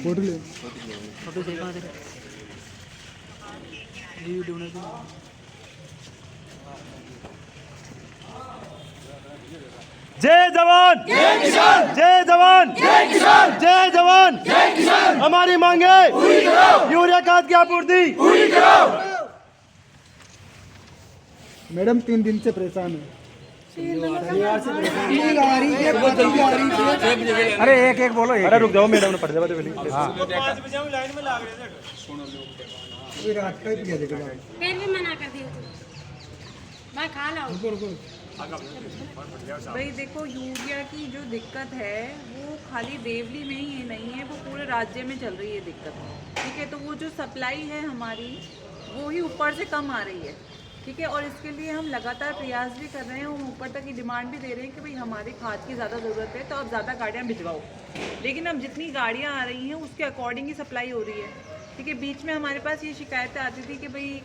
Photo ले जय जवान जय किसान, जय जवान जय किसान, जय जवान जय किसान। हमारी मांगे पूरी करो, यूरिया खाद की आपूर्ति पूरी करो। मैडम 3 दिन से परेशान है। अरे एक एक बोलो। अरे रुक जाओ मैडम ने पढ़ जाओ पहले। हां 5 बजे हम लाइन में लाग रहे थे। फिर भी मना कर दिया मैं खा लाऊं। भाई देखो, यूरिया की जो दिक्कत है वो खाली देवली में ही नहीं है, वो पूरे राज्य में चल रही है दिक्कत। ठीक है, तो वो जो सप्लाई है हमारी वो ही ऊपर से कम आ रही है। ठीक है, और इसके लिए हम लगातार प्रयास भी कर रहे हैं, हम ऊपर तक की डिमांड भी दे रहे हैं कि भाई हमारे खाद की ज़्यादा ज़रूरत है तो अब ज़्यादा गाड़ियाँ भिजवाओ। लेकिन अब जितनी गाड़ियाँ आ रही हैं उसके अकॉर्डिंग ही सप्लाई हो रही है। ठीक है, बीच में हमारे पास ये शिकायतें आती थी कि भाई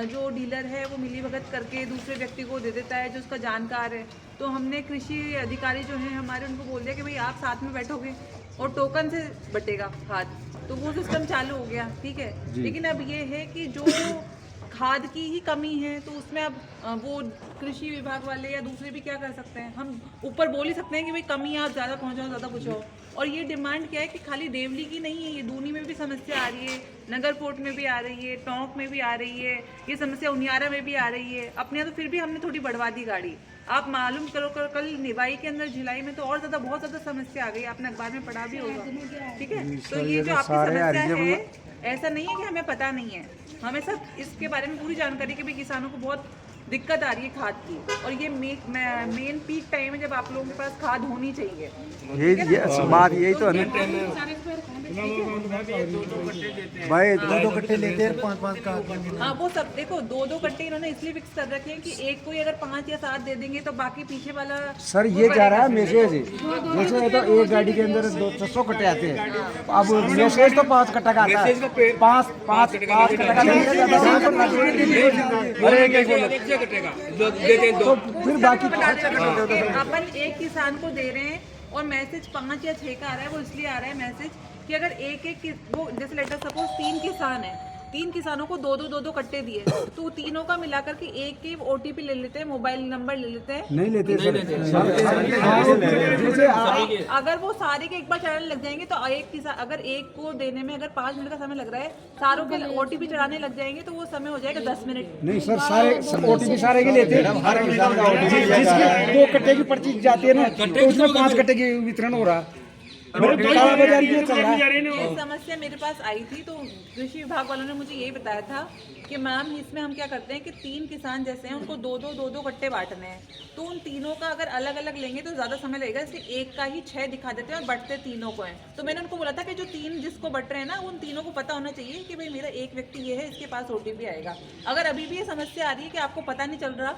जो डीलर है वो मिलीभगत करके दूसरे व्यक्ति को दे देता है जो उसका जानकार है। तो हमने कृषि अधिकारी जो हैं हमारे, उनको बोल दिया कि भाई आप साथ में बैठोगे और टोकन से बटेगा खाद, तो वो सिस्टम चालू हो गया। ठीक है, लेकिन अब ये है कि जो खाद की ही कमी है तो उसमें अब वो कृषि विभाग वाले या दूसरे भी क्या कर सकते हैं। हम ऊपर बोल ही सकते हैं कि भाई कमी आप ज़्यादा पहुँचाओ, ज़्यादा पहुँचाओ। और ये डिमांड क्या है कि खाली देवली की नहीं है, ये दूनी में भी समस्या आ रही है, नगरकोट में भी आ रही है, टोंक में भी आ रही है, ये समस्या उनियारा में भी आ रही है। अपने यहाँ तो फिर भी हमने थोड़ी बढ़वा दी गाड़ी। आप मालूम करो कल निवाई के अंदर भिलाई में तो और ज़्यादा बहुत ज़्यादा समस्या आ गई, आपने अखबार में पढ़ा भी होगा। ठीक है, तो ये जो आपकी समस्या है ऐसा नहीं है कि हमें पता नहीं है, हमें सब इसके बारे में पूरी जानकारी कि भाई किसानों को बहुत दिक्कत आ रही है खाद की। और ये मेन पीक टाइम है जब आप लोगों के पास खाद होनी चाहिए। ये बात यही तो है भाई, 2-2 कट्टे लेते हैं 5-5 का। हाँ, वो सब देखो 2-2 कट्टे इन्होंने इसलिए फिक्स कर रखे हैं कि एक कोई अगर 5 या 7 दे देंगे तो बाकी पीछे वाला। सर ये जा रहा है मैसेज, जैसे है तो एक गाड़ी के अंदर 200 कट्टे आते हैं, अब मैसेज तो 5 कट्टा का आता है, 5 कट्टा का। तो फिर बाकी अपन एक किसान को दे रहे हैं और मैसेज 5 या 6 का आ रहा है। वो इसलिए आ रहा है मैसेज कि अगर एक वो जैसे लेटर सपोज 3 किसान है, 3 किसानों को 2-2 कट्टे दिए तो तीनों का मिलाकर के एक के OTP ले लेते हैं, मोबाइल नंबर ले लेते हैं। नहीं लेते सर। अगर वो सारे के एक बार चढ़ाने लग जाएंगे तो एक किसान, अगर एक को देने में अगर 5 मिनट का समय लग रहा है, सारों के OTP चढ़ाने लग जाएंगे तो वो समय हो जाएगा 10 मिनट। नहीं सर, सारे OTP सारे के लेते हैं, जिसके 2 कट्टे की पर्ची जाती है ना तो उसमें 5 कट्टे की वितरण हो रहा है। ये समस्या मेरे पास आई थी तो कृषि विभाग वालों ने मुझे यही बताया था कि मैम इसमें हम क्या करते हैं कि 3 किसान जैसे हैं उनको 2-2 कट्टे बांटने हैं, तो उन तीनों का अगर अलग अलग लेंगे तो ज़्यादा समय लगेगा, इसलिए एक का ही 6 दिखा देते हैं और बटते तीनों को हैं। तो मैंने उनको बोला था कि जो 3 जिसको बट रहे हैं ना उन तीनों को पता होना चाहिए कि भाई मेरा एक व्यक्ति ये है, इसके पास OTP आएगा। अगर अभी भी ये समस्या आ रही है कि आपको पता नहीं चल रहा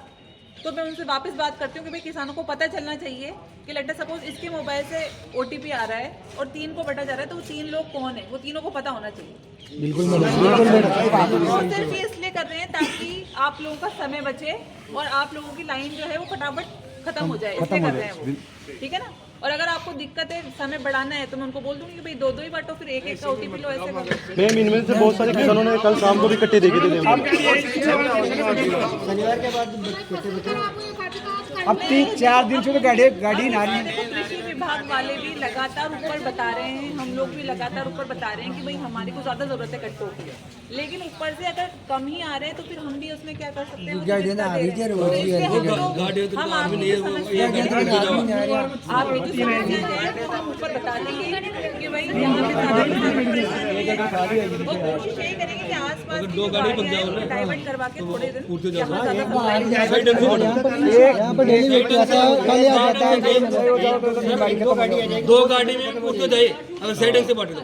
तो मैं उनसे वापस बात करती हूँ कि भाई किसानों को पता चलना चाहिए कि लेटर सपोज इसके मोबाइल से OTP आ रहा है और 3 को बटा जा रहा है, तो वो 3 लोग कौन है वो तीनों को पता होना चाहिए। बिल्कुल और सिर्फ ये इसलिए कर रहे हैं ताकि आप लोगों का समय बचे और आप लोगों की लाइन जो है वो फटाफट खत्म हो जाए, इसलिए कर रहे हैं वो। ठीक है ना, और अगर आपको दिक्कत है समय बढ़ाना है तो मैं उनको बोल दूंगी कि भाई 2-2 ही बांटो, फिर एक का OTP लो, ऐसे करो। मैम इनमें से बहुत सारे किसानों ने कल शाम को भी कट्टे देखे थे। शनिवार के बाद अब 3-4 दिन से तो गाड़ी ना रही है। कृषि विभाग वाले भी लगातार ऊपर बता रहे हैं, हम लोग भी लगातार ऊपर बता रहे हैं कि भाई हमारे को ज़्यादा ज़रूरत है कट्टों की, लेकिन ऊपर से अगर कम ही आ रहे हैं तो फिर हम भी उसमें क्या कर सकते हैं। आपकी जो समस्या है वो हम ऊपर बता देंगे कि भाई वो कोशिश यही करेंगे कि आसपास की डाइवर्ट करवा के थोड़े दिन यहाँ ज़्यादा 2 गाड़ी में पूर्ति जाए, अगर साइड से बांट दो,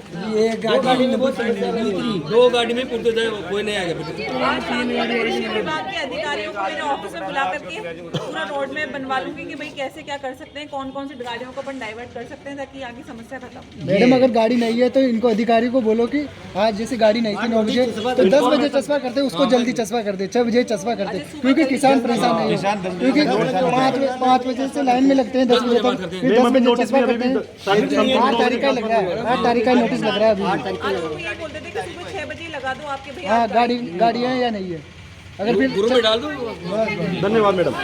2 गाड़ी में पूर्ति जाए, कोई नहीं आएगा। विभाग के अधिकारियों को मेरे ऑफिस में बुला करके पूरा रोड में बनवा लूंगी कि भाई कैसे क्या कर सकते हैं, कौन कौन सी गाड़ियों को अपन डाइवर्ट कर सकते हैं ताकि आगे समस्या खत्म। मैडम अगर गाड़ी नहीं है तो इनको अधिकारी को बोलो कि आज जैसे गाड़ी नहीं थी 9 बजे तो 10 बजे चस्पा करते, उसको जल्दी चस्पा करते, 6 बजे चस्पा करते, क्योंकि किसान परेशान नहीं है, क्योंकि 5 बजे से लाइन में लगते हैं 10 बजे तक, फिर 10 बजे चस्पा करते हैं। 8 तारीख का लग रहा है, 8 तारीख का नोटिस लग रहा है अभी। आज वो ये बोलते थे कि सुबह 6 बजे लगा दो आपके भैया। हाँ, गाड़ी है या नहीं है, अगर फिर ग्रुप में डाल दो। धन्यवाद मैडम।